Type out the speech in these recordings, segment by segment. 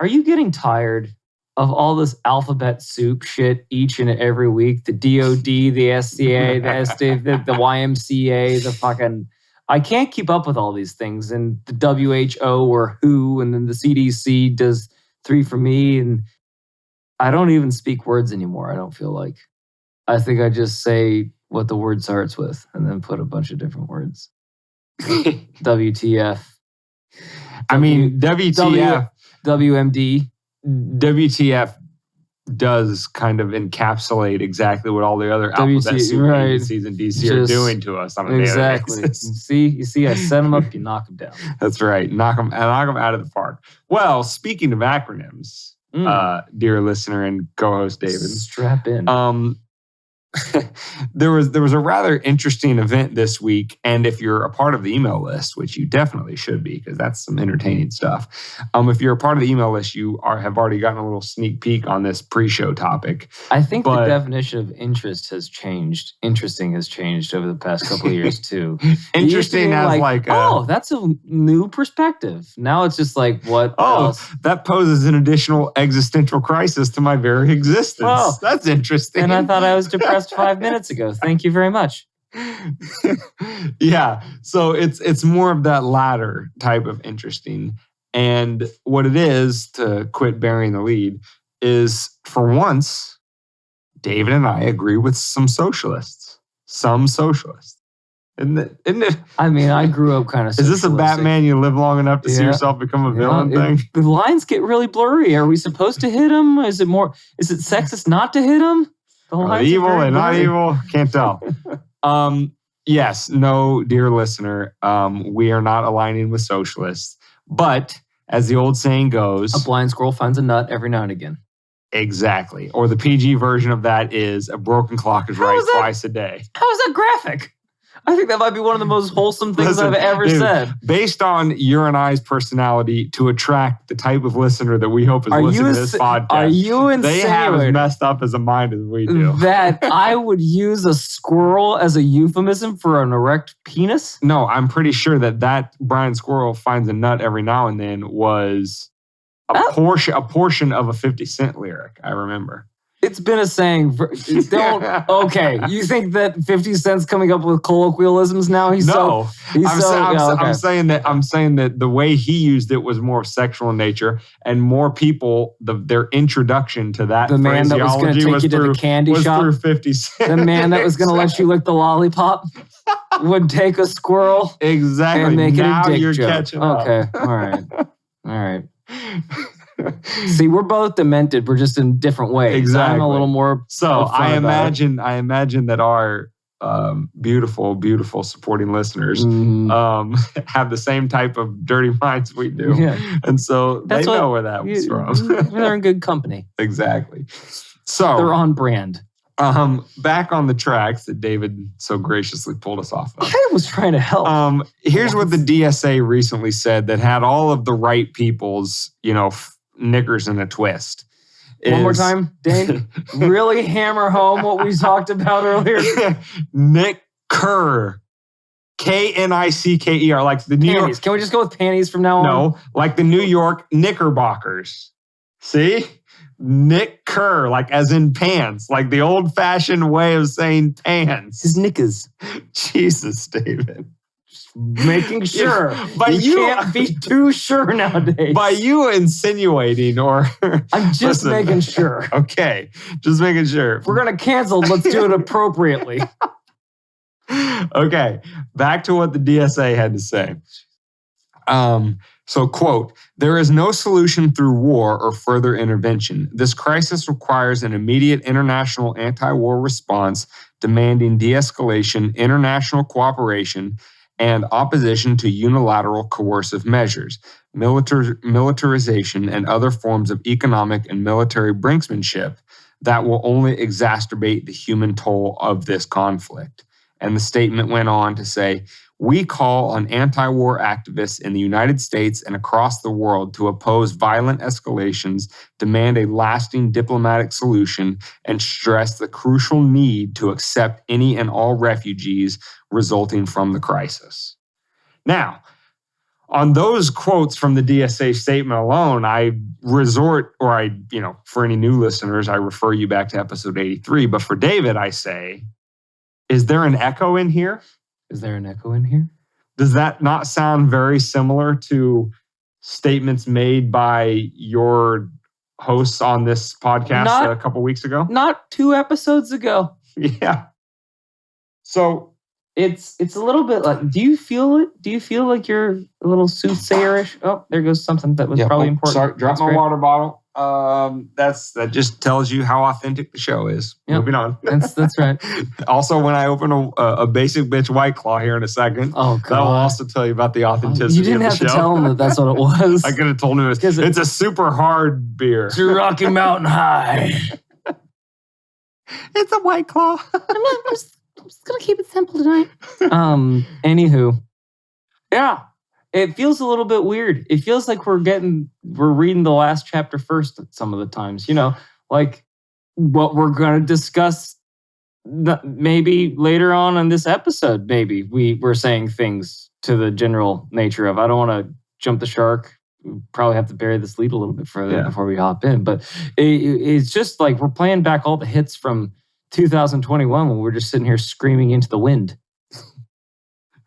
are you getting tired of all this alphabet soup shit each and every week? The DOD, the SCA, the SD, the YMCA, the fucking... I can't keep up with all these things. And the WHO or WHO, and then the CDC does 3 for me. And I don't even speak words anymore, I don't feel like. I think I just say what the word starts with and then put a bunch of different words. WTF. I mean, WTF. WMD. WTF does kind of encapsulate exactly what all the other alphabet soup agencies in DC are doing to us on a daily basis. You see, I set them up, you knock them down. That's right. Knock them out of the park. Well, speaking of acronyms, dear listener and co-host David. Strap in. There was a rather interesting event this week, and if you're a part of the email list, which you definitely should be, because that's some entertaining stuff. If you're a part of the email list, you have already gotten a little sneak peek on this pre-show topic. I think the definition of interest has changed. Interesting has changed over the past couple of years too. Interesting as like that's a new perspective. Now it's just like, what else? That poses an additional existential crisis to my very existence. Oh, that's interesting. And I thought I was depressed 5 minutes ago. Thank you very much. Yeah. So it's more of that latter type of interesting. And what it is, to quit burying the lead, is for once, David and I agree with some socialists. Isn't it? I mean, I grew up kind of Is this a Batman you live long enough to see yourself become a villain thing? The lines get really blurry. Are we supposed to hit him? Is it sexist not to hit him? Evil and not evil? Can't tell. Yes, no, dear listener, we are not aligning with socialists. But as the old saying goes... A blind squirrel finds a nut every now and again. Exactly. Or the PG version of that is a broken clock is right twice a day. How is that graphic? I think that might be one of the most wholesome things I've ever said. Based on your and I's personality to attract the type of listener that we hope is listening to this podcast. Are you insinuating they have as messed up as a mind as we do? That I would use a squirrel as a euphemism for an erect penis? No, I'm pretty sure that Brian Squirrel finds a nut every now and then was a portion of a 50 Cent lyric, I remember. It's been a saying. Okay, you think that 50 Cent's coming up with colloquialisms now? I'm saying that the way he used it was more sexual in nature, and more people, their introduction to that man that was going to take you to the candy shop, through 50 Cent. The man that was going to let you lick the lollipop would take a squirrel, exactly, and make now it a dick you're joke. Catching up. Okay, all right. See, we're both demented. We're just in different ways. Exactly. I'm a little more. So I imagine that our beautiful, beautiful supporting listeners have the same type of dirty minds we do, and so they know where that was from. They're in good company. Exactly. So they're on brand. Back on the tracks that David so graciously pulled us off of. I was trying to help. Here's what the DSA recently said that had all of the right people's, knickers in a twist. One more time, Dane. Really hammer home what we talked about earlier. Nick Kerr. Knicker, like the New York. Can we just go with panties from now on? No, like the New York Knickerbockers. See? Nick Kerr, like as in pants, like the old-fashioned way of saying pants. His knickers. Jesus, David. Just making sure. You can't be too sure nowadays. By you insinuating or... I'm just making sure. Okay, just making sure. If we're going to cancel, let's do it appropriately. Okay, back to what the DSA had to say. So, quote, there is no solution through war or further intervention. This crisis requires an immediate international anti-war response demanding de-escalation, international cooperation, and opposition to unilateral coercive measures, militarization, and other forms of economic and military brinksmanship that will only exacerbate the human toll of this conflict. And the statement went on to say, we call on anti-war activists in the United States and across the world to oppose violent escalations, demand a lasting diplomatic solution, and stress the crucial need to accept any and all refugees resulting from the crisis. Now, on those quotes from the DSA statement alone, for any new listeners, I refer you back to episode 83. But for David, I say, is there an echo in here? Is there an echo in here? Does that not sound very similar to statements made by your hosts on this podcast a couple weeks ago? Not 2 episodes ago. Yeah. So it's a little bit like, do you feel it? Do you feel like you're a little soothsayerish? Oh, there goes something that was probably important. Sorry, drop my water bottle. That just tells you how authentic the show is. Yep. Moving on. That's right. Also, when I open a basic bitch White Claw here in a second, that will also tell you about the authenticity. You didn't of have the to show. tell him that that's what it was. I could have told him it's a super hard beer. It's a Rocky Mountain High. It's a White Claw. I'm just gonna keep it simple tonight. Anywho, yeah, it feels a little bit weird. It feels like we're reading the last chapter first at some of the times. Like what we're gonna discuss maybe later on in this episode. Maybe we're saying things to the general nature of. I don't want to jump the shark. We probably have to bury this lead a little bit further before we hop in. But it's just like we're playing back all the hits from 2021 when we're just sitting here screaming into the wind.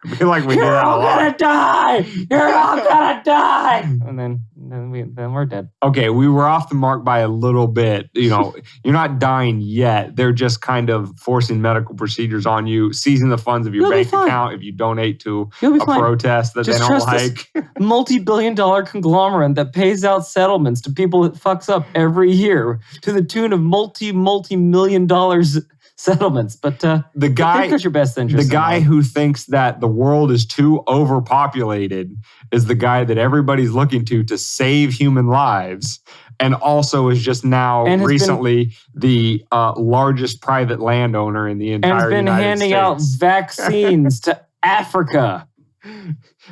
I feel like we You're do that all a lot. gonna die! You're all gonna die! And then we're dead. Okay, we were off the mark by a little bit. You're not dying yet. They're just kind of forcing medical procedures on you, seizing the funds of your bank account if you donate to a protest that just they don't like. Multi-billion-dollar conglomerate that pays out settlements to people it fucks up every year to the tune of multi-million dollars settlements. But the guy, your best interest. The guy who thinks that the world is too overpopulated is the guy that everybody's looking to save human lives, and also is just now recently the largest private landowner in the entire United States. And has been handing out vaccines to Africa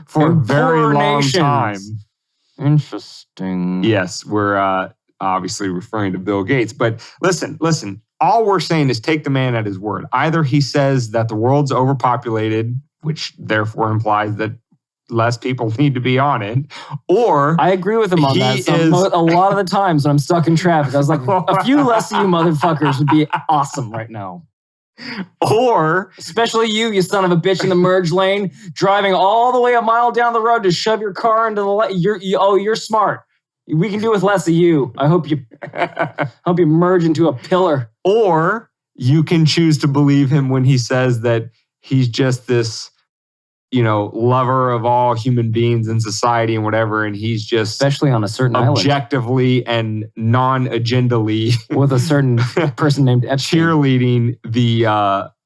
for a very long time. Interesting. Yes, we're obviously referring to Bill Gates. But listen. All we're saying is take the man at his word. Either he says that the world's overpopulated, which therefore implies that less people need to be on it, or I agree with him on that. So a lot of the times when I'm stuck in traffic, I was like, a few less of you motherfuckers would be awesome right now. Or especially you son of a bitch in the merge lane, driving all the way a mile down the road to shove your car into the light. You're smart. We can do with less of you. I hope you merge into a pillar. Or you can choose to believe him when he says that he's just this, lover of all human beings in society and whatever, and he's just especially on a certain objectively and non-agendally with a certain person named Epstein cheerleading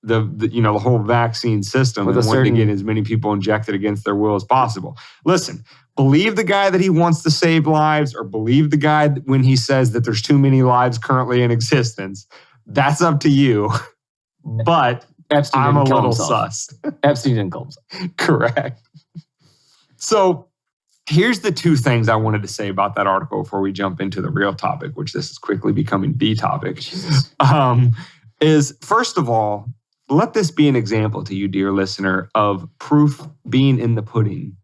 the whole vaccine system and wanting to get as many people injected against their will as possible. Listen. Believe the guy that he wants to save lives, or believe the guy when he says that there's too many lives currently in existence. That's up to you. But Epstein I'm a little himself. sus. Epstein didn't kill himself. Correct. So here's the 2 things I wanted to say about that article before we jump into the real topic, which this is quickly becoming the topic. Is first of all, let this be an example to you, dear listener, of proof being in the pudding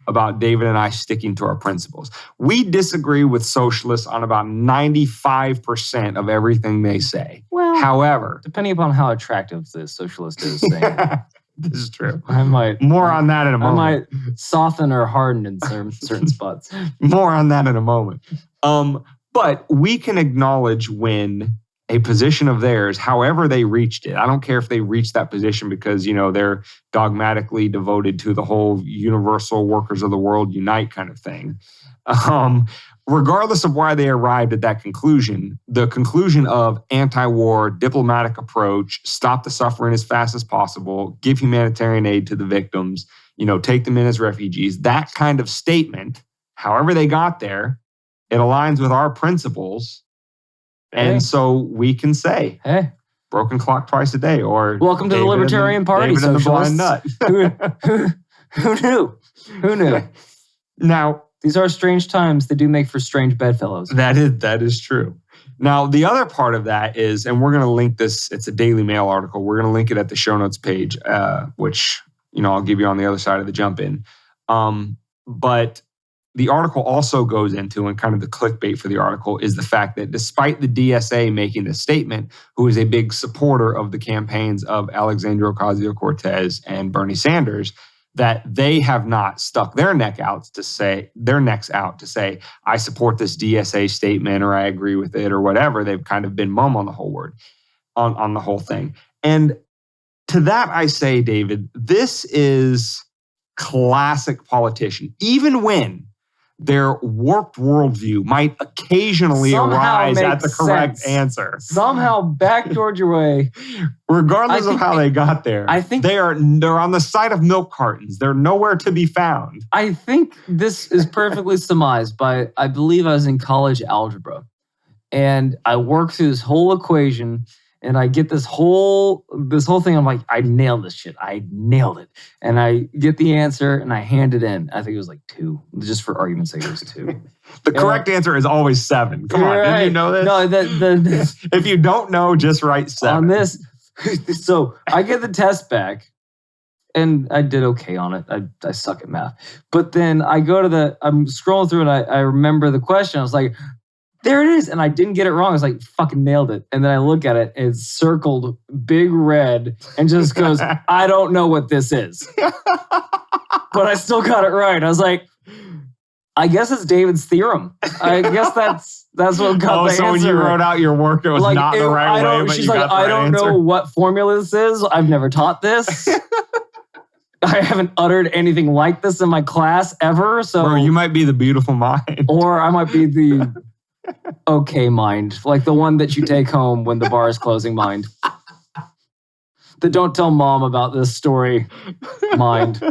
about David and I sticking to our principles. We disagree with socialists on about 95% of everything they say. Well, however, depending upon how attractive the socialist is saying. This is true. I might more on that in a moment. I might soften or harden in certain spots. More on that in a moment. But we can acknowledge when a position of theirs, however they reached it. I don't care if they reached that position because, they're dogmatically devoted to the whole universal workers of the world unite kind of thing. Regardless of why they arrived at that conclusion, the conclusion of anti-war, diplomatic approach, stop the suffering as fast as possible, give humanitarian aid to the victims, take them in as refugees, that kind of statement, however they got there, it aligns with our principles. And so we can say, hey, broken clock twice a day, or welcome to the Libertarian Party, David and the Blind Nut. Who knew? Who knew? Now, these are strange times. They do make for strange bedfellows. That is true. Now, the other part of that is, and we're going to link this, it's a Daily Mail article. We're going to link it at the show notes page, which, I'll give you on the other side of the jump in. But the article also goes into, and kind of the clickbait for the article is the fact that despite the DSA making this statement, who is a big supporter of the campaigns of Alexandria Ocasio-Cortez and Bernie Sanders, that they have not stuck their necks out to say, I support this DSA statement or I agree with it or whatever. They've kind of been mum on the whole on the whole thing. And to that I say, David, this is classic politician. Even when their warped worldview might occasionally arise at the correct answer. Somehow backdoored your way. Regardless of how they got there. I think they're on the side of milk cartons. They're nowhere to be found. I think this is perfectly surmised by, I believe I was in college algebra. And I worked through this whole equation and I get this whole thing. I'm like, I nailed this shit. I nailed it. And I get the answer and I hand it in. I think it was like 2. Just for argument's sake, it was 2. The correct answer is always 7. Come on, didn't you know this? No, if you don't know, just write 7. On this, so I get the test back and I did okay on it. I suck at math. But then I'm scrolling through and I remember the question. I was like, there it is. And I didn't get it wrong. I was like, fucking nailed it. And then I look at it and it's circled big red and just goes, I don't know what this is. But I still got it right. I was like, I guess it's David's theorem. I guess that's what got the answer. So when you wrote out your work, it was like, not the right way, but she's you like, got the I right don't answer. know what formula this is. I've never taught this. I haven't uttered anything like this in my class ever. So Or you might be the beautiful mind. Or I might be the okay mind, like the one that you take home when the bar is closing mind. The don't tell mom about this story mind.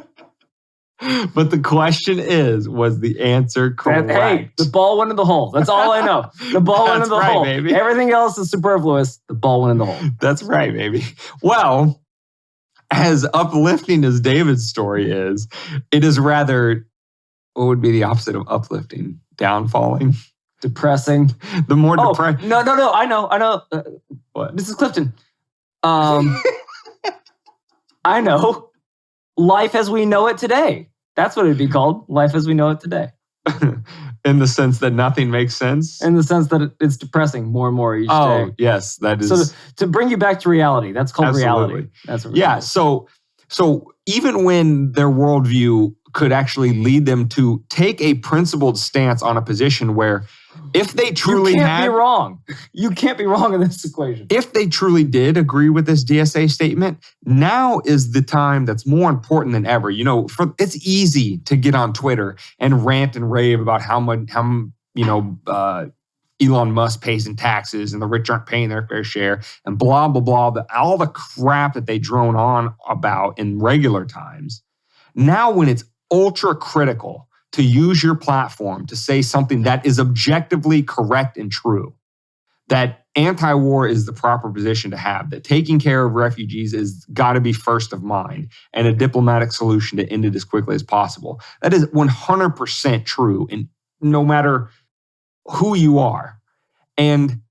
But the question is, was the answer correct? Hey, the ball went in the hole. That's all I know. The ball went in the hole. Baby. Everything else is superfluous. The ball went in the hole. That's right, baby. Well, as uplifting as David's story is, it is rather, what would be the opposite of uplifting? Downfalling? Depressing. The more depressing. No. I know. What? This is Clifton. I know. Life as we know it today. That's what it'd be called. Life as we know it today. In the sense that nothing makes sense? In the sense that it's depressing more and more each day. Oh, yes. That is. So to bring you back to reality, that's called reality. That's what yeah. So even when their worldview could actually lead them to take a principled stance on a position where if they truly You can't be wrong. You can't be wrong in this equation. If they truly did agree with this DSA statement, now is the time that's more important than ever. You know, it's easy to get on Twitter and rant and rave about how Elon Musk pays in taxes and the rich aren't paying their fair share and blah, blah, blah, all the crap that they drone on about in regular times. Now when it's ultra critical to use your platform to say something that is objectively correct and true, that anti-war is the proper position to have, that taking care of refugees is got to be first of mind, and a diplomatic solution to end it as quickly as possible. That is 100% true, and no matter who you are. And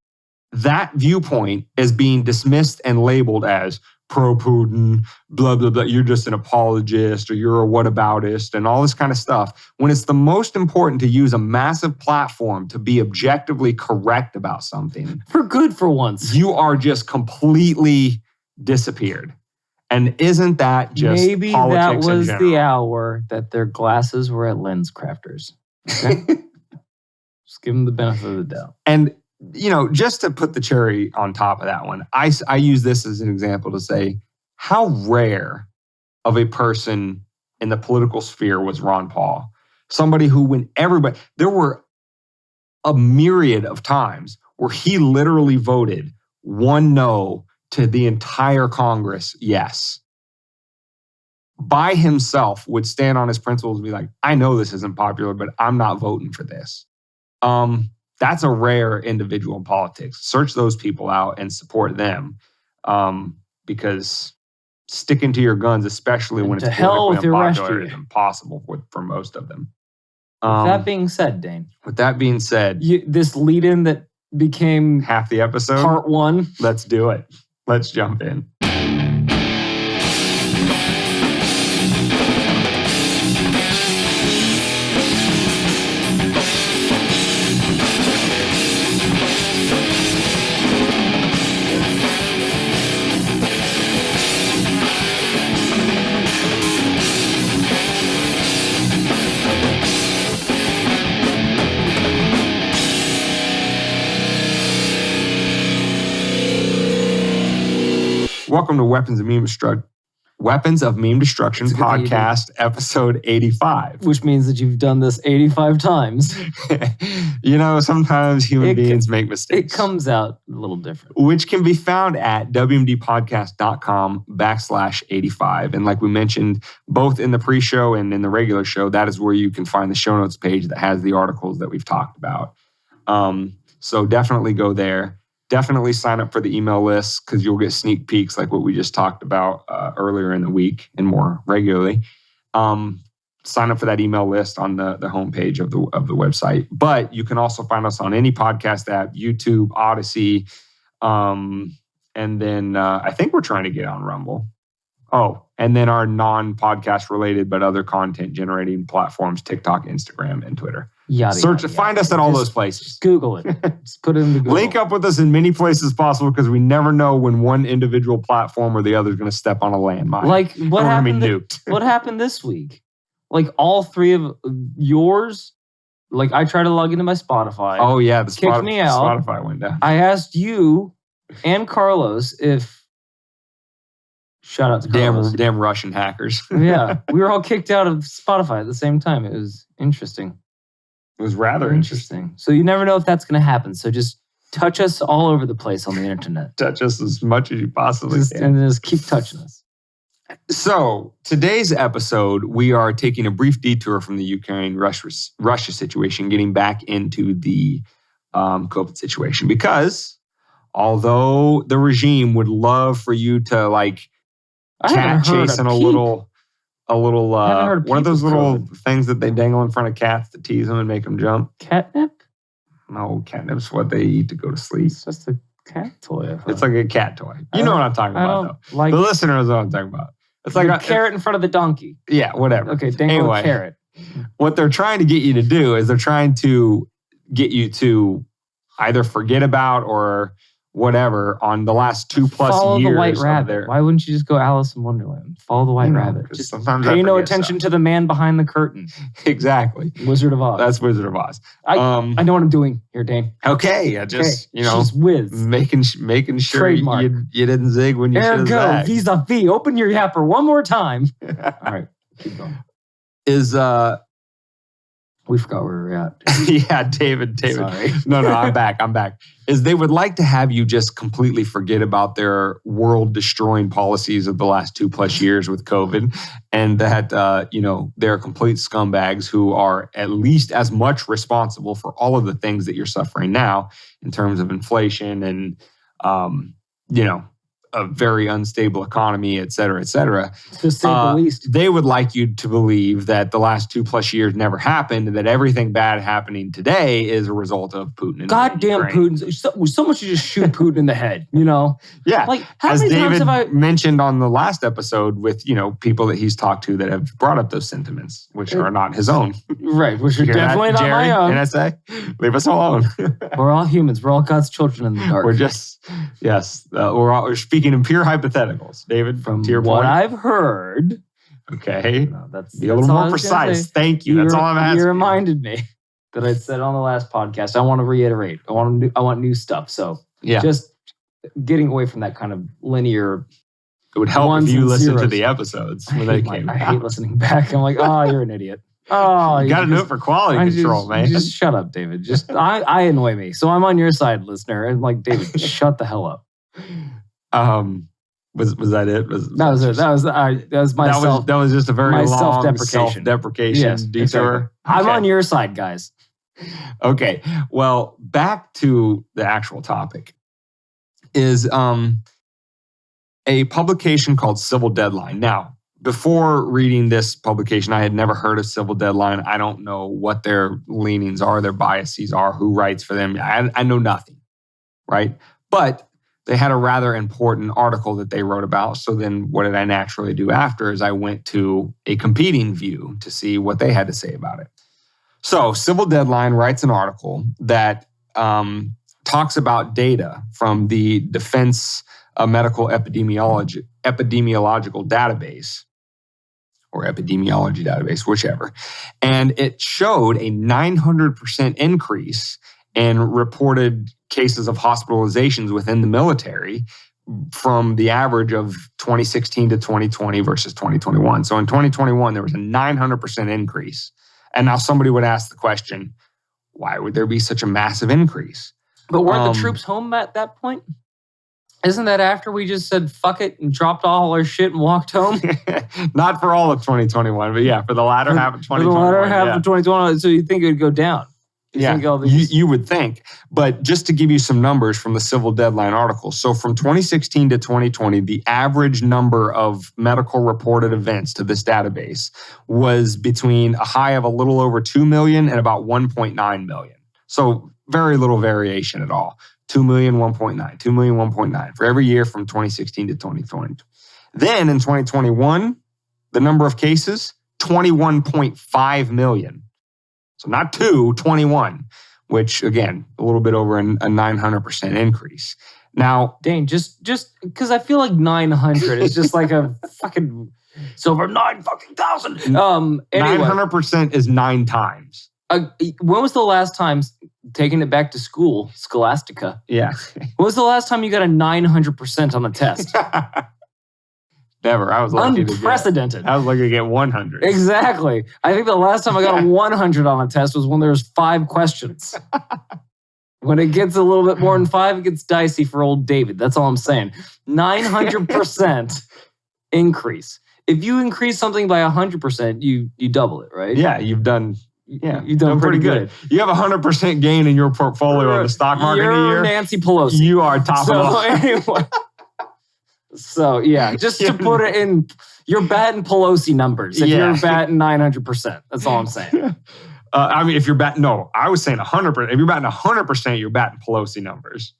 that viewpoint is being dismissed and labeled as pro-Putin, blah, blah, blah, you're just an apologist or you're a whataboutist and all this kind of stuff. When it's the most important to use a massive platform to be objectively correct about something. For good for once. You are just completely disappeared. And isn't that just maybe politics that was in general? the hour that their glasses were at Lens Crafters. Okay? Just give them the benefit of the doubt. And you know, just to put the cherry on top of that one, I use this as an example to say how rare of a person in the political sphere was Ron Paul. Somebody who, when everybody, there were a myriad of times where he literally voted one no to the entire Congress yes. By himself would stand on his principles and be like, I know this isn't popular, but I'm not voting for this. That's a rare individual in politics. Search those people out and support them, because sticking to your guns, especially when it's politically unpopular, is impossible for most of them. With that being said, Dane. With that being said, this lead-in that became half the episode, part 1. Let's do it. Let's jump in. Welcome to Weapons of Meme Destruction It's a good thing you did. podcast, episode 85. Which means that you've done this 85 times. Sometimes human beings make mistakes. It comes out a little different. Which can be found at wmdpodcast.com/85. And like we mentioned, both in the pre-show and in the regular show, that is where you can find the show notes page that has the articles that we've talked about. So definitely go there. Definitely sign up for the email list because you'll get sneak peeks like what we just talked about earlier in the week and more regularly. Sign up for that email list on the homepage of the website. But you can also find us on any podcast app, YouTube, Odyssey, and then I think we're trying to get on Rumble. Oh, and then our non-podcast related but other content generating platforms, TikTok, Instagram, and Twitter. Find us at all those places. Just Google it. Just put it in the Google. Link up with us in many places as possible because we never know when one individual platform or the other is going to step on a landmine. Like what happened? Nuked. What happened this week? Like all three of yours. Like I tried to log into my Spotify. Oh yeah, the kicked me out. Spotify went down. I asked you and Carlos if. Shout out to Carlos. Damn Russian hackers. Yeah, we were all kicked out of Spotify at the same time. It was interesting. It was rather interesting. So you never know if that's going to happen. So just touch us all over the place on the internet. Touch us as much as you possibly can. And just keep touching us. So today's episode, we are taking a brief detour from the Ukraine-Russia situation, getting back into the COVID situation. Because although the regime would love for you to cat chasing a little one of those little things that they dangle in front of cats to tease them and make them jump. Catnip? No, catnip's what they eat to go to sleep. It's just a cat toy. It's like a cat toy. You know what I'm talking about, though. The listeners know what I'm talking about. It's like a carrot in front of the donkey. Yeah, whatever. Okay, dangle a carrot. What they're trying to get you to do is they're trying to get you to either forget about or whatever on the last 2+ years. Follow the white rabbit. Why wouldn't you just go Alice in Wonderland? Follow the white rabbit. Just pay no attention to the man behind the curtain. Exactly. Wizard of Oz. That's Wizard of Oz. I know what I'm doing here, Dane. Okay, She's whiz. making sure you didn't zig when you should have zagged. Vis-a-vis. Open your yapper one more time. All right, keep going. We forgot where we were at. Yeah, David. Sorry. No, I'm back. Is they would like to have you just completely forget about their world-destroying policies of the last 2+ years with COVID, and that they're complete scumbags who are at least as much responsible for all of the things that you're suffering now in terms of inflation and a very unstable economy, et cetera, et cetera. To say the least. They would like you to believe that the last 2+ years never happened and that everything bad happening today is a result of Putin. Goddamn Putin. Someone should just shoot Putin in the head, Yeah. Like, how As many David times have I mentioned on the last episode with, people that he's talked to that have brought up those sentiments, which are not his own. Right, which are definitely not my own. NSA, leave us alone. We're all humans. We're all God's children in the dark. We're speaking in pure hypotheticals, David. From to your what point. I've heard. Okay. No, be a little more precise. Thank you. That's all I'm asking. You reminded me that I said on the last podcast. I want to reiterate. I want new stuff. So just getting away from that kind of linear. It would help if you listened to the episodes when they came out. I hate listening back. I'm like, oh, you're an idiot. Oh, you got to do it for quality control, man. Just shut up, David. I annoy me. So I'm on your side, listener. And like, David, shut the hell up. Was that it? That was it. That was myself. That was just a very long self-deprecation detour. Exactly. I'm on your side, guys. Okay. Well, back to the actual topic is a publication called Civil Deadline. Now, before reading this publication, I had never heard of Civil Deadline. I don't know what their leanings are, their biases are, who writes for them. I know nothing, right? But they had a rather important article that they wrote about. So then what did I naturally do after is I went to a competing view to see what they had to say about it. So Civil Deadline writes an article that talks about data from the Defense Medical Epidemiological Database, or epidemiology database, whichever. And it showed a 900% increase in reported cases of hospitalizations within the military from the average of 2016 to 2020 versus 2021. So in 2021, there was a 900% increase. And now somebody would ask the question, why would there be such a massive increase? But weren't the troops home at that point? Isn't that after we just said fuck it and dropped all our shit and walked home? Not for all of 2021, but yeah, for the latter half of 2021. For the latter half of 2021, so you think it would go down? You would think. But just to give you some numbers from the Civil Deadline article. So from 2016 to 2020, the average number of medical reported events to this database was between a high of a little over 2 million and about 1.9 million. So very little variation at all. 2 million, 1.9, 2 million, 1.9 for every year from 2016 to 2020. Then in 2021, the number of cases, 21.5 million. So not 21, which again, a little bit over a 900% increase. Now, Dane, just because I feel like 900 is just like a fucking silver 9,000. Anyway, 900% is 9 times. When was the last time, taking it back to school, Scholastica? Yeah. When was the last time you got a 900% on the test? Never. I was lucky Unprecedented. I was lucky to get 100. Exactly. I think the last time I got a 100 on a test was when there was 5 questions. When it gets a little bit more than 5, it gets dicey for old David. That's all I'm saying. 900% increase. If you increase something by 100%, you double it, right? Yeah, you've done pretty good. You have 100% gain in your portfolio in the stock market a year. Nancy Pelosi. You are top of the line. Anyway. So, yeah, just to put it in, you're batting Pelosi numbers. If you're batting 900%, that's all I'm saying. I mean, if you're batting, no, I was saying 100%. If you're batting 100%, you're batting Pelosi numbers.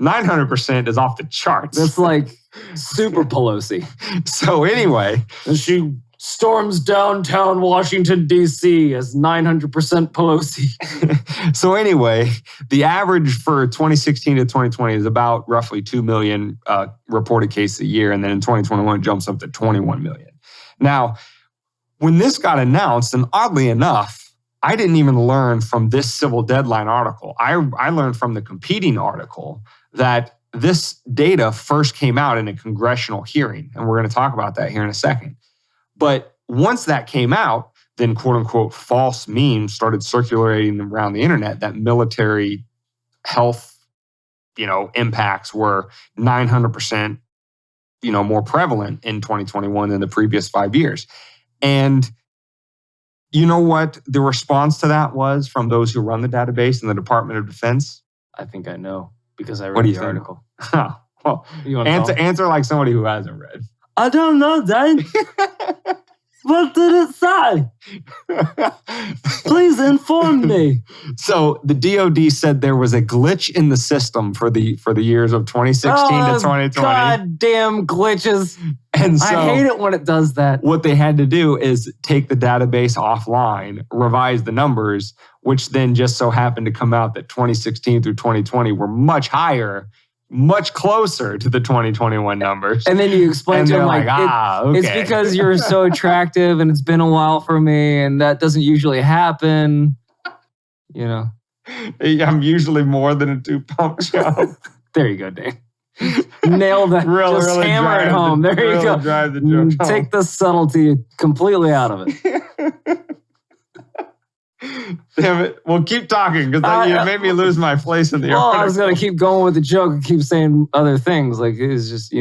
900% is off the charts. That's like super Pelosi. So anyway. She storms downtown Washington, D.C. as 900% Pelosi. So anyway, the average for 2016 to 2020 is about roughly 2 million reported cases a year. And then in 2021, it jumps up to 21 million. Now, when this got announced, and oddly enough, I didn't even learn from this Civil Deadline article. I learned from the competing article that this data first came out in a congressional hearing. And we're going to talk about that here in a second. But once that came out, then quote unquote false memes started circulating around the internet that military health, impacts were 900%, more prevalent in 2021 than the previous 5 years. And you know what the response to that was from those who run the database in the Department of Defense? I think I know because I read the article. Well, answer like somebody who hasn't read. I don't know, Dane. What did it say? Please inform me. So the DoD said there was a glitch in the system for the years of 2016 to 2020. Goddamn glitches. And so I hate it when it does that. What they had to do is take the database offline, revise the numbers, which then just so happened to come out that 2016 through 2020 were much higher, much closer to the 2021 numbers. And then you explain to them okay. It's because you're so attractive and it's been a while for me and that doesn't usually happen. I'm usually more than a 2-pump job. There you go, Dave. Nail that. Just hammer it home. There you go. Drive the joke home. Take the subtlety completely out of it. Damn it. Well, keep talking because you made me lose my place in the article. I was going to keep going with the joke and keep saying other things. Like it was just,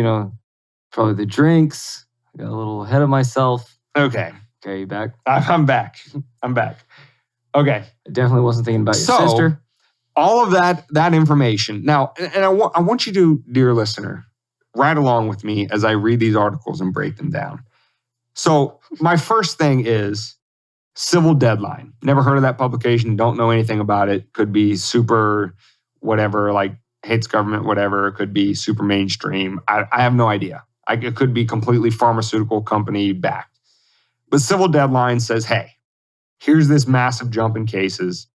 probably the drinks. I got a little ahead of myself. Okay. Okay, you back? I'm back. Okay. I definitely wasn't thinking about your sister. All of that information. Now, and I want you to, dear listener, ride along with me as I read these articles and break them down. So my first thing is Civil Deadline. Never heard of that publication. Don't know anything about it. Could be super whatever, like hates government, whatever. It could be super mainstream. I have no idea. It could be completely pharmaceutical company backed. But Civil Deadline says, hey, here's this massive jump in cases.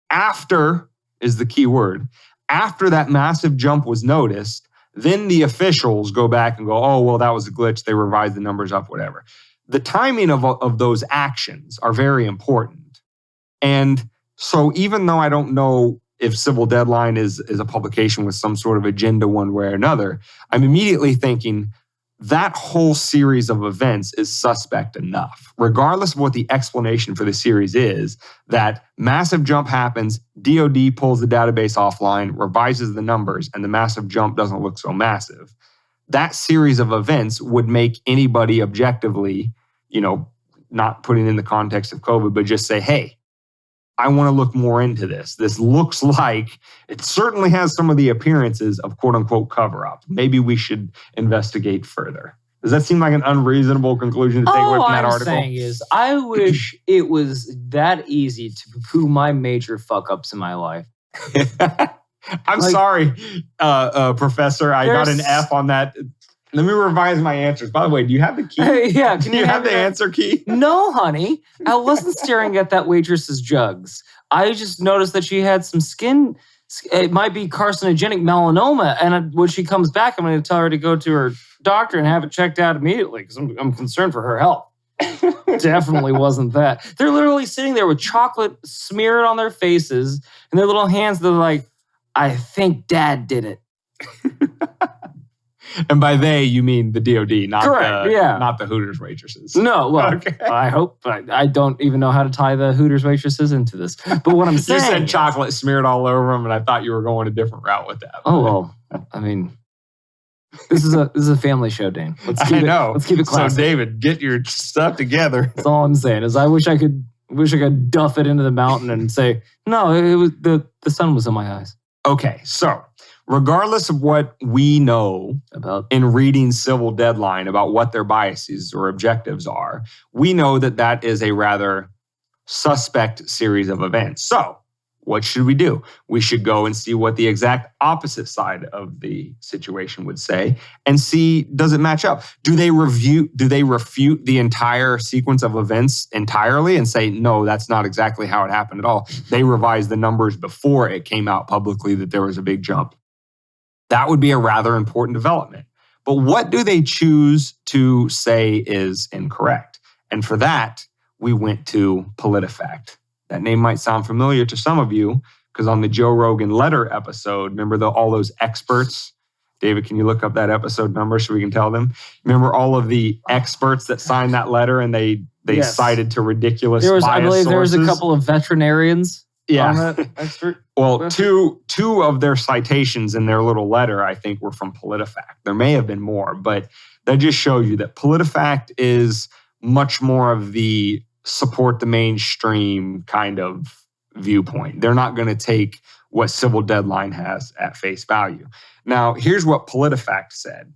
After is the key word. After that massive jump was noticed, then the officials go back and go, oh, well, that was a glitch. They revised the numbers up, whatever. The timing of those actions are very important. And so even though I don't know if Civil Deadline is a publication with some sort of agenda one way or another, I'm immediately thinking that whole series of events is suspect enough, regardless of what the explanation for the series is, that massive jump happens, DoD pulls the database offline, revises the numbers, and the massive jump doesn't look so massive. That series of events would make anybody objectively, not putting in the context of COVID, but just say, hey, I want to look more into this. This looks like it certainly has some of the appearances of quote unquote cover up. Maybe we should investigate further. Does that seem like an unreasonable conclusion to take away from that article? All I'm saying is, I wish it was that easy to poo my major fuck ups in my life. I'm sorry, Professor. I got an F on that. Let me revise my answers. By the way, do you have the key? Yeah. Can you have the answer key? No, honey. I wasn't staring at that waitress's jugs. I just noticed that she had some skin. It might be carcinogenic melanoma. And when she comes back, I'm going to tell her to go to her doctor and have it checked out immediately because I'm concerned for her health. Definitely wasn't that. They're literally sitting there with chocolate smeared on their faces and their little hands. They're like, I think Dad did it. And by they, you mean the DoD, not Correct, not the Hooters waitresses. No, well, okay. I hope. I don't even know how to tie the Hooters waitresses into this. But what I'm saying, you said chocolate smeared all over them, and I thought you were going a different route with that. Oh well, I mean, this is a family show, Dane. Let's keep it classy. So, David, get your stuff together. That's all I'm saying. Is I wish I could duff it into the mountain and say no. It was the sun was in my eyes. Okay, so. Regardless of what we know about in reading Civil Deadline about what their biases or objectives are, we know that that is a rather suspect series of events. So what should we do? We should go and see what the exact opposite side of the situation would say and see, does it match up? Do they refute the entire sequence of events entirely and say, no, that's not exactly how it happened at all? They revised the numbers before it came out publicly that there was a big jump. That would be a rather important development. But what do they choose to say is incorrect? And for that, we went to PolitiFact. That name might sound familiar to some of you because on the Joe Rogan letter episode, remember all those experts? David, can you look up that episode number so we can tell them? Remember all of the experts that signed that letter and they cited to ridiculous bias I believe sources? There was a couple of veterinarians. Yeah. Expert. Well, two of their citations in their little letter, I think, were from PolitiFact. There may have been more, but that just shows you that PolitiFact is much more of the support the mainstream kind of viewpoint. They're not going to take what Civil Deadline has at face value. Now, here's what PolitiFact said.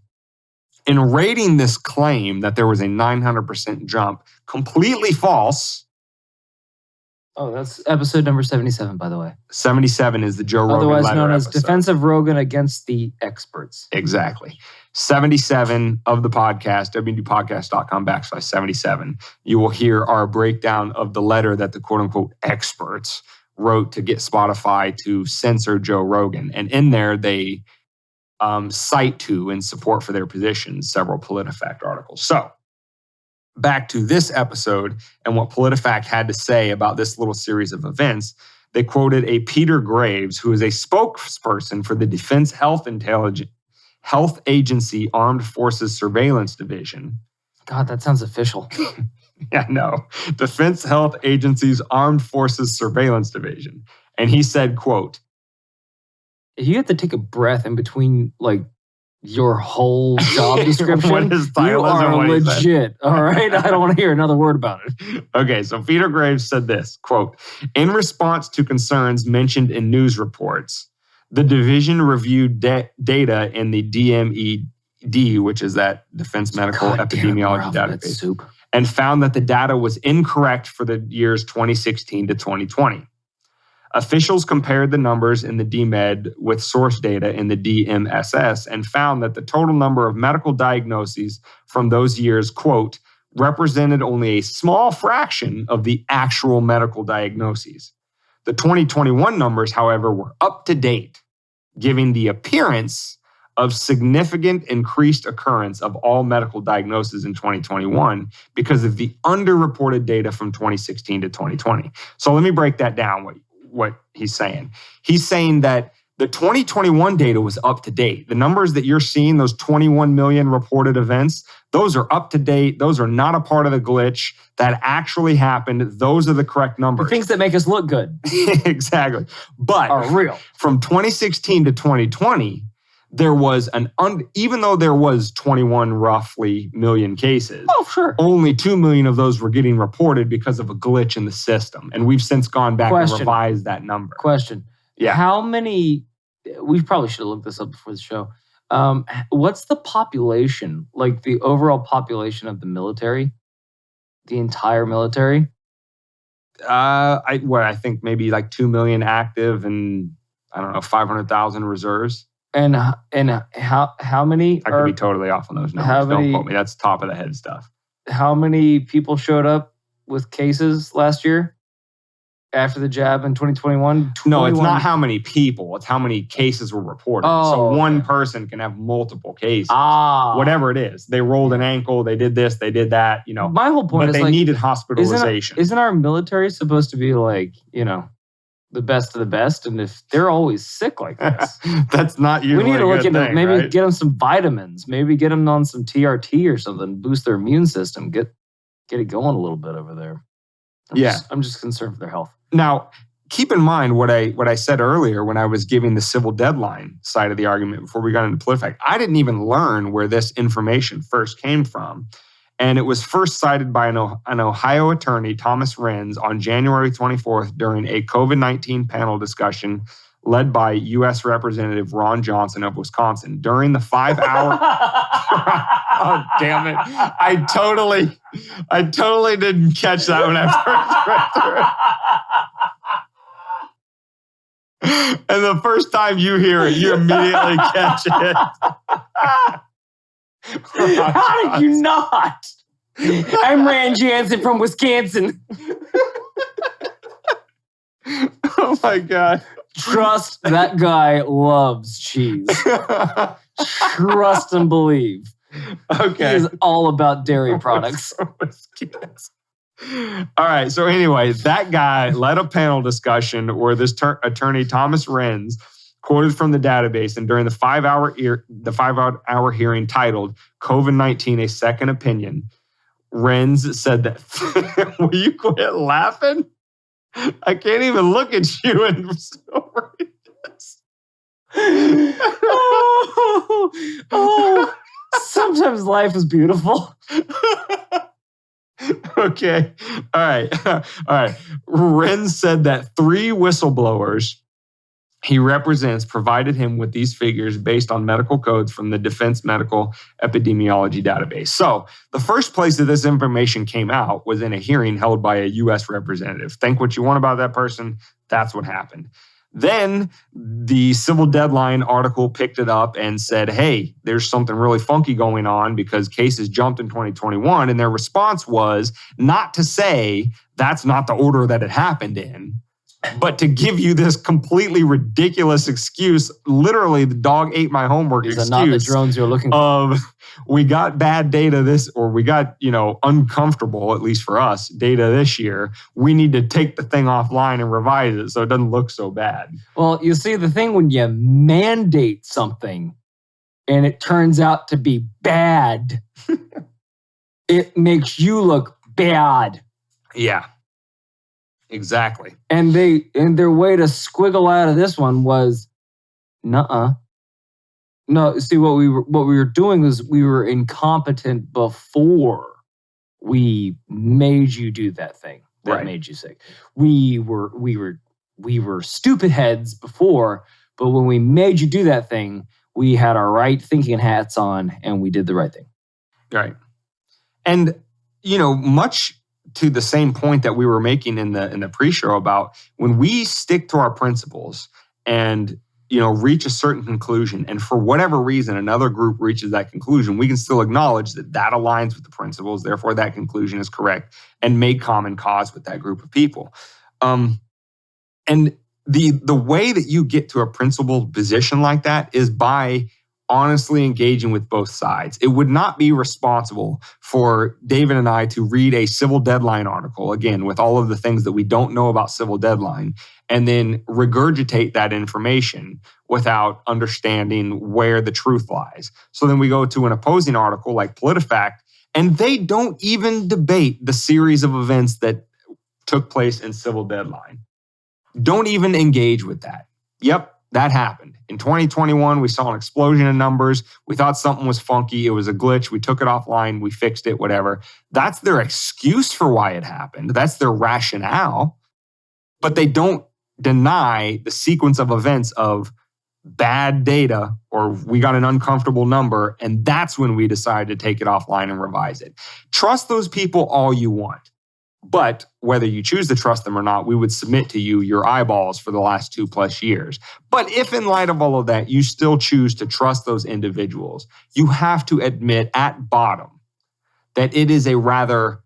In rating this claim that there was a 900% jump completely false. Oh, that's episode number 77, by the way. 77 is the Joe Rogan otherwise letter known as episode. Defense of Rogan Against the Experts. Exactly. 77 of the podcast, wndpodcast.com/77. You will hear our breakdown of the letter that the quote-unquote experts wrote to get Spotify to censor Joe Rogan. And in there, they cite to in support for their positions several PolitiFact articles. So, back to this episode and what PolitiFact had to say about this little series of events. They quoted a Peter Graves, who is a spokesperson for the Defense Health Agency Armed Forces Surveillance Division. God, that sounds official. Yeah, no. Defense Health Agency's Armed Forces Surveillance Division. And he said, quote, if you have to take a breath in between, like, your whole job description, you are legit, all right? I don't want to hear another word about it. Okay, so Peter Graves said this, quote, in response to concerns mentioned in news reports, the division reviewed data in the DMED, which is that Defense Medical Epidemiology Database, soup. And found that the data was incorrect for the years 2016 to 2020. Officials compared the numbers in the DMED with source data in the DMSS and found that the total number of medical diagnoses from those years, quote, represented only a small fraction of the actual medical diagnoses. The 2021 numbers, however, were up to date, giving the appearance of significant increased occurrence of all medical diagnoses in 2021 because of the underreported data from 2016 to 2020. So let me break that down, what he's saying. He's saying that the 2021 data was up to date. The numbers that you're seeing, those 21 million reported events, those are up to date. Those are not a part of the glitch. That actually happened. Those are the correct numbers. The things that make us look good. Exactly. But are real. From 2016 to 2020, there was even though there was 21 roughly million cases, sure, only 2 million of those were getting reported because of a glitch in the system. And we've since gone back and revised that number. Question. Yeah. How many, we probably should have looked this up before the show. What's the population, like the overall population of the military? The entire military? I think maybe like 2 million active and I don't know, 500,000 reserves. And how many? I could be totally off on those numbers. Don't quote me. That's top of the head stuff. How many people showed up with cases last year after the jab in 2021? No, it's not how many people. It's how many cases were reported. So one person can have multiple cases. Whatever it is. They rolled an ankle. They did this. They did that. My whole point is they needed hospitalization. Isn't our military supposed to be like, the best of the best? And if they're always sick like this, that's not usually we need to look into thing, maybe right? get them some vitamins, maybe get them on some TRT or something, boost their immune system, get it going a little bit over there. I'm just concerned for their health. Now, keep in mind what I said earlier when I was giving the civil deadline side of the argument before we got into PolitiFact. I didn't even learn where this information first came from. And it was first cited by an Ohio attorney, Thomas Renz, on January 24th during a COVID-19 panel discussion led by U.S. Representative Ron Johnson of Wisconsin. During the 5-hour... Oh, damn it. I totally didn't catch that when I first read through it. And the first time you hear it, you immediately catch it. How did you not? I'm Rand Jansen from Wisconsin. Oh my God. Trust that guy loves cheese. Trust and believe. Okay. He is all about dairy products. All right. So anyway, that guy led a panel discussion where this attorney, Thomas Renz, quoted from the database, and during the 5-hour hearing titled "COVID-19: A Second Opinion," Renz said that. Will you quit laughing? I can't even look at you and still read this. Sometimes life is beautiful. Okay. All right. Renz said that 3 whistleblowers he represents provided him with these figures based on medical codes from the Defense Medical Epidemiology Database. So the first place that this information came out was in a hearing held by a U.S. representative. Think what you want about that person. That's what happened. Then the Civil Deadline article picked it up and said, hey, there's something really funky going on because cases jumped in 2021. And their response was not to say that's not the order that it happened in, but to give you this completely ridiculous excuse, literally the dog ate my homework excuse. Not the drones you're looking for. We got bad data we got, uncomfortable, at least for us, data this year. We need to take the thing offline and revise it so it doesn't look so bad. Well, you see, the thing when you mandate something and it turns out to be bad, it makes you look bad. Yeah. Exactly. And their way to squiggle out of this one was, nuh-uh. No, see, what we were doing was we were incompetent before we made you do that thing that made you sick. We were stupid heads before, but when we made you do that thing, we had our right thinking hats on and we did the right thing. Right. And much to the same point that we were making in the pre-show about when we stick to our principles and reach a certain conclusion, and for whatever reason another group reaches that conclusion, we can still acknowledge that aligns with the principles, therefore that conclusion is correct, and make common cause with that group of people. And the way that you get to a principled position like that is by honestly engaging with both sides. It would not be responsible for David and I to read a civil deadline article, again, with all of the things that we don't know about civil deadline, and then regurgitate that information without understanding where the truth lies. So then we go to an opposing article like PolitiFact, and they don't even debate the series of events that took place in civil deadline. Don't even engage with that. Yep, that happened. In 2021, we saw an explosion in numbers. We thought something was funky. It was a glitch. We took it offline. We fixed it, whatever. That's their excuse for why it happened. That's their rationale. But they don't deny the sequence of events of bad data or we got an uncomfortable number, and that's when we decided to take it offline and revise it. Trust those people all you want. But whether you choose to trust them or not, we would submit to you your eyeballs for the last 2+ years. But if in light of all of that, you still choose to trust those individuals, you have to admit at bottom that it is a rather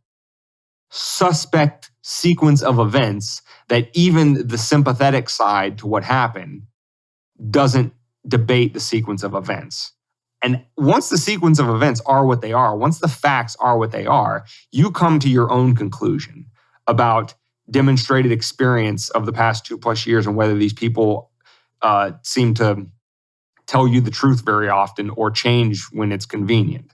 suspect sequence of events that even the sympathetic side to what happened doesn't debate the sequence of events. And once the sequence of events are what they are, once the facts are what they are, you come to your own conclusion about demonstrated experience of the past 2+ years and whether these people seem to tell you the truth very often or change when it's convenient.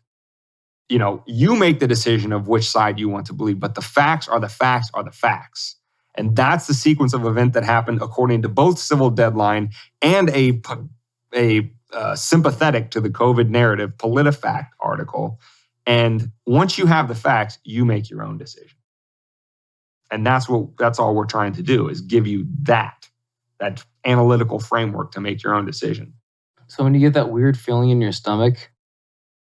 You make the decision of which side you want to believe, but the facts are the facts are the facts. And that's the sequence of event that happened according to both civil deadline and a sympathetic to the COVID narrative PolitiFact article. And once you have the facts, you make your own decision. And that's all we're trying to do is give you that analytical framework to make your own decision. So when you get that weird feeling in your stomach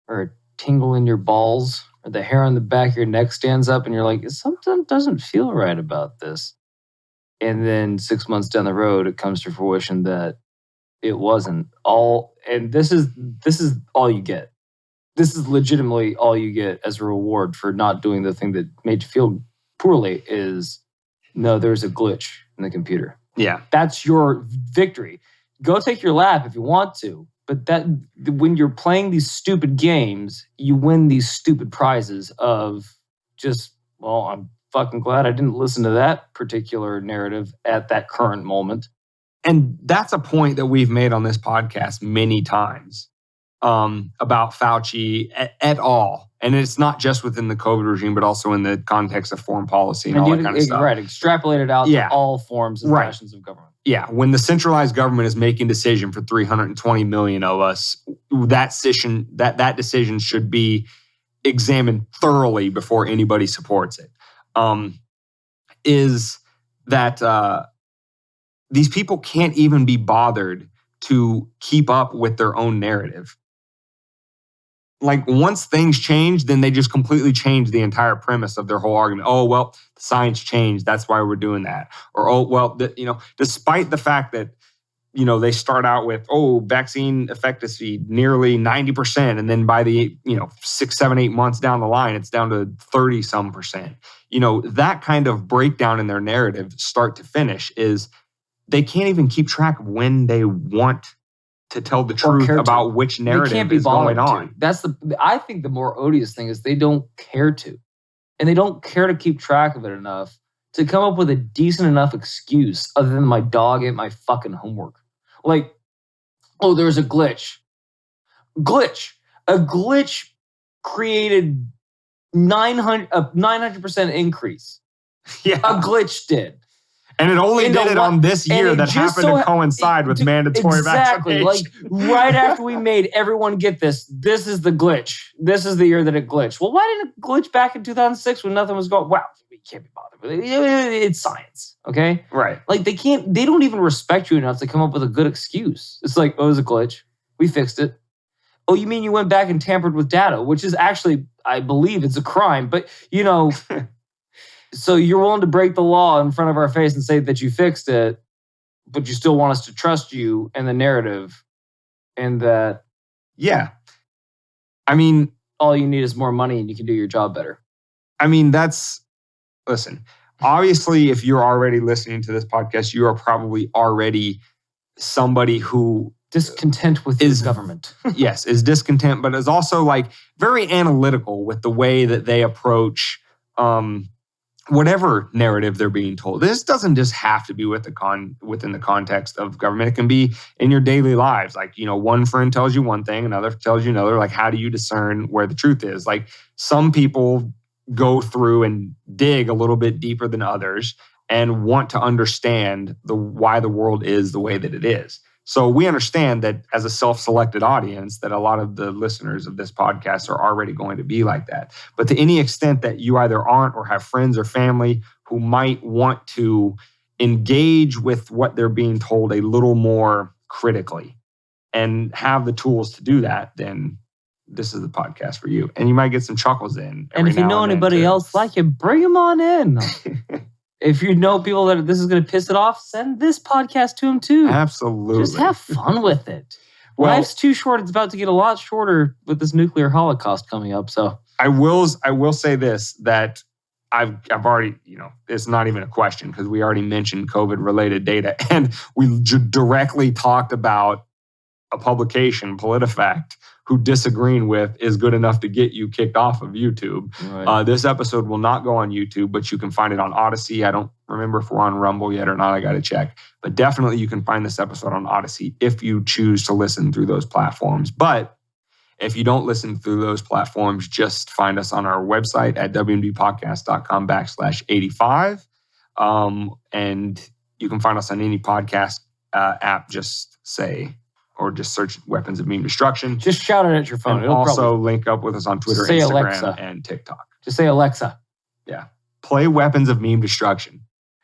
or a tingle in your balls or the hair on the back of your neck stands up and you're like, something doesn't feel right about this. And then 6 months down the road, it comes to fruition that it wasn't all, and this is all you get. This is legitimately all you get as a reward for not doing the thing that made you feel poorly is, no, there's a glitch in the computer. Yeah. That's your victory. Go take your lap if you want to, but that when you're playing these stupid games, you win these stupid prizes of just, well, I'm fucking glad I didn't listen to that particular narrative at that current moment. And that's a point that we've made on this podcast many times about Fauci et al. And it's not just within the COVID regime, but also in the context of foreign policy and all that kind of stuff. Right, extrapolate it out to all forms and fashions of government. Yeah, when the centralized government is making decision for 320 million of us, that decision should be examined thoroughly before anybody supports it. Is that these people can't even be bothered to keep up with their own narrative. Like once things change, then they just completely change the entire premise of their whole argument. Oh, well, the science changed. That's why we're doing that. Or, oh, well, despite the fact that, they start out with, vaccine efficacy nearly 90%. And then by the, 6, 7, 8 months down the line, it's down to 30 some percent. That kind of breakdown in their narrative, start to finish, is they can't even keep track of when they want to tell the truth about which narrative is going on. I think the more odious thing is they don't care to. And they don't care to keep track of it enough to come up with a decent enough excuse other than my dog ate my fucking homework. Like, there's a glitch. A glitch created a 900% increase. Yeah. A glitch did. And it only did it on this year that happened to coincide with mandatory vaccination. Like right after we made everyone get this is the glitch. This is the year that it glitched. Well, why didn't it glitch back in 2006 when nothing was going? Wow, we can't be bothered with it. It's science, okay? Right. Like they don't even respect you enough to come up with a good excuse. It's like, it was a glitch. We fixed it. Oh, you mean you went back and tampered with data, which is actually, I believe it's a crime, but so you're willing to break the law in front of our face and say that you fixed it, but you still want us to trust you and the narrative and that... Yeah. I mean... all you need is more money and you can do your job better. I mean, listen, obviously, if you're already listening to this podcast, you are probably already somebody who discontent with his government. Yes, is discontent, but is also like very analytical with the way that they approach whatever narrative they're being told. This doesn't just have to be within the context of government. It can be in your daily lives. Like, one friend tells you one thing, another tells you another. Like, how do you discern where the truth is? Like, some people go through and dig a little bit deeper than others and want to understand why the world is the way that it is. So we understand that as a self-selected audience, that a lot of the listeners of this podcast are already going to be like that. But to any extent that you either aren't or have friends or family who might want to engage with what they're being told a little more critically and have the tools to do that, then this is the podcast for you. And you might get some chuckles in. And if you know anybody else like you, bring them on in. If you know people that this is going to piss it off, send this podcast to them too. Absolutely. Just have fun with it. Well, life's too short. It's about to get a lot shorter with this nuclear holocaust coming up. So I will say this, that I've already, it's not even a question because we already mentioned COVID-related data, and we directly talked about a publication, PolitiFact, who disagreeing with is good enough to get you kicked off of YouTube. Right. This episode will not go on YouTube, but you can find it on Odyssey. I don't remember if we're on Rumble yet or not. I got to check. But definitely you can find this episode on Odyssey if you choose to listen through those platforms. But if you don't listen through those platforms, just find us on our website at wmdpodcast.com/85. And you can find us on any podcast app. Just search Weapons of Meme Destruction. Just shout it at your phone. And also link up with us on Twitter, Instagram, Alexa. and TikTok. Just say Alexa. Yeah. Play Weapons of Meme Destruction.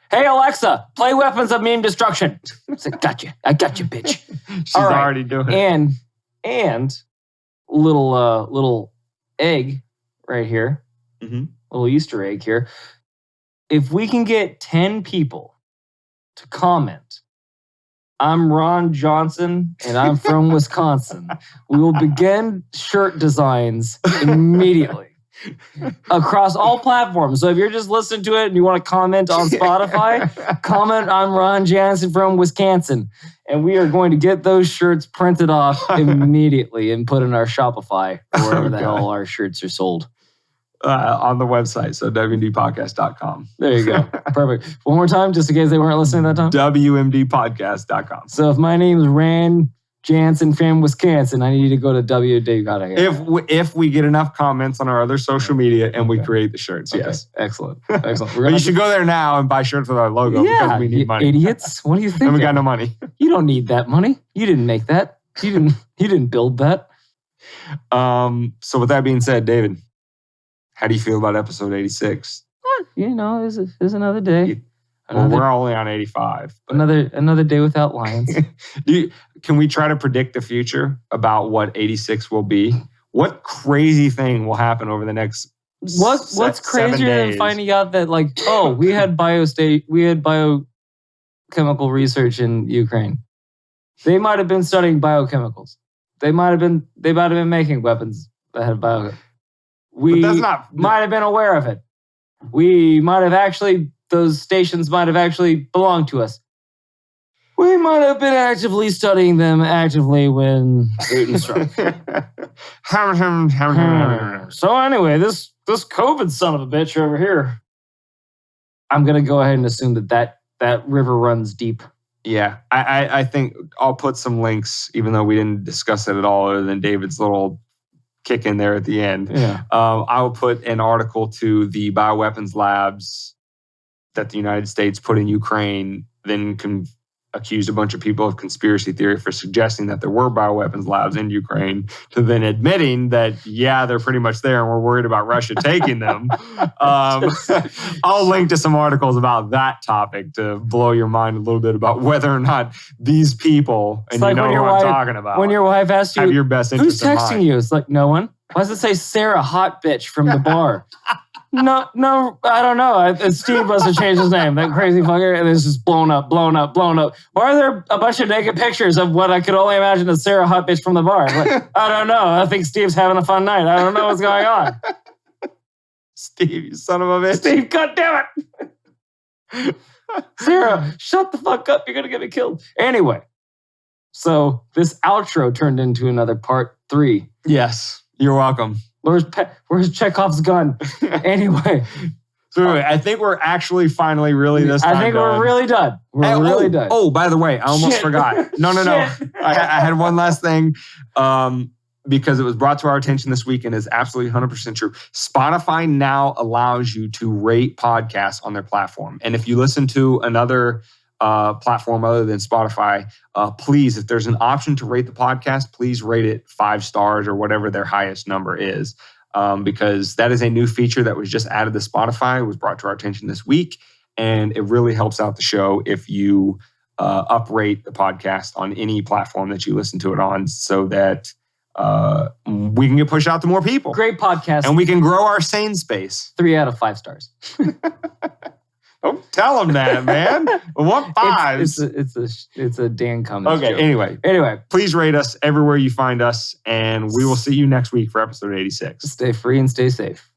Hey, Alexa, play Weapons of Meme Destruction. I said, gotcha. I got you, bitch. She's already doing it. And little egg right here. Mm-hmm. Little Easter egg here. If we can get 10 people to comment, I'm Ron Johnson, and I'm from Wisconsin, we will begin shirt designs immediately across all platforms. So if you're just listening to it and you want to comment on Spotify, comment, I'm Ron Johnson from Wisconsin. And we are going to get those shirts printed off immediately and put in our Shopify or wherever the hell our shirts are sold. On the website, so wmdpodcast.com. There you go. Perfect. One more time, just in case they weren't listening that time. wmdpodcast.com. So if my name is Rand Jansen from Wisconsin, I need to go to WD. If we get enough comments on our other social media and we create the shirts, yes. Excellent. But you should go there now and buy shirts with our logo because we need money. Idiots. What do you think? And we got no money. You don't need that money. You didn't make that. You didn't build that. So with that being said, David, how do you feel about episode 86? It's another day. We're only on 85. Another day without lions. Can we try to predict the future about what 86 will be? What crazy thing will happen over the next What's crazier than finding out that we had biochemical research in Ukraine. They might have been studying biochemicals. They might have been making weapons that had bio. We might have been aware of it. Those stations might have actually belonged to us. We might have been actively studying them when Putin struck. So anyway, this COVID son of a bitch over here, I'm going to go ahead and assume that river runs deep. Yeah, I think I'll put some links, even though we didn't discuss it at all, other than David's little kick in there at the end. Yeah. I will put an article to the bioweapons labs that the United States put in Ukraine, then accused a bunch of people of conspiracy theory for suggesting that there were bioweapons labs in Ukraine, to then admitting that, yeah, they're pretty much there and we're worried about Russia taking them. I'll link to some articles about that topic to blow your mind a little bit about whether or not these people, and you know who I'm talking about, when your wife asks you, have your best interest who's texting you? It's like, no one. Why does it say Sarah Hot Bitch from the bar? No, I don't know. Steve must have changed his name, that crazy fucker, and it's just blown up. Why are there a bunch of naked pictures of what I could only imagine as Sarah Hot Bitch from the bar? Like, I don't know. I think Steve's having a fun night. I don't know what's going on. Steve, you son of a bitch. Steve, God damn it. Sarah, shut the fuck up. You're going to get me killed. Anyway, So this outro turned into another part 3. Yes, you're welcome. Where's Chekhov's gun? Anyway. So anyway, I think we're actually finally really this time I think done. we're really done. We're really done. Oh, by the way, I almost forgot. No. I had one last thing. Because it was brought to our attention this week and is absolutely 100% true. Spotify now allows you to rate podcasts on their platform. And if you listen to another platform other than Spotify, please, if there's an option to rate the podcast, please rate it 5 stars or whatever their highest number is. Because that is a new feature that was just added to Spotify. It was brought to our attention this week. And it really helps out the show if you uprate the podcast on any platform that you listen to it on so that we can get pushed out to more people. Great podcast. And we can grow our sane space. 3 out of 5 stars. Don't tell them that, man. What 5s? It's a Dan Cummins Okay, joke. Anyway. Please rate us everywhere you find us, and we will see you next week for episode 86. Stay free and stay safe.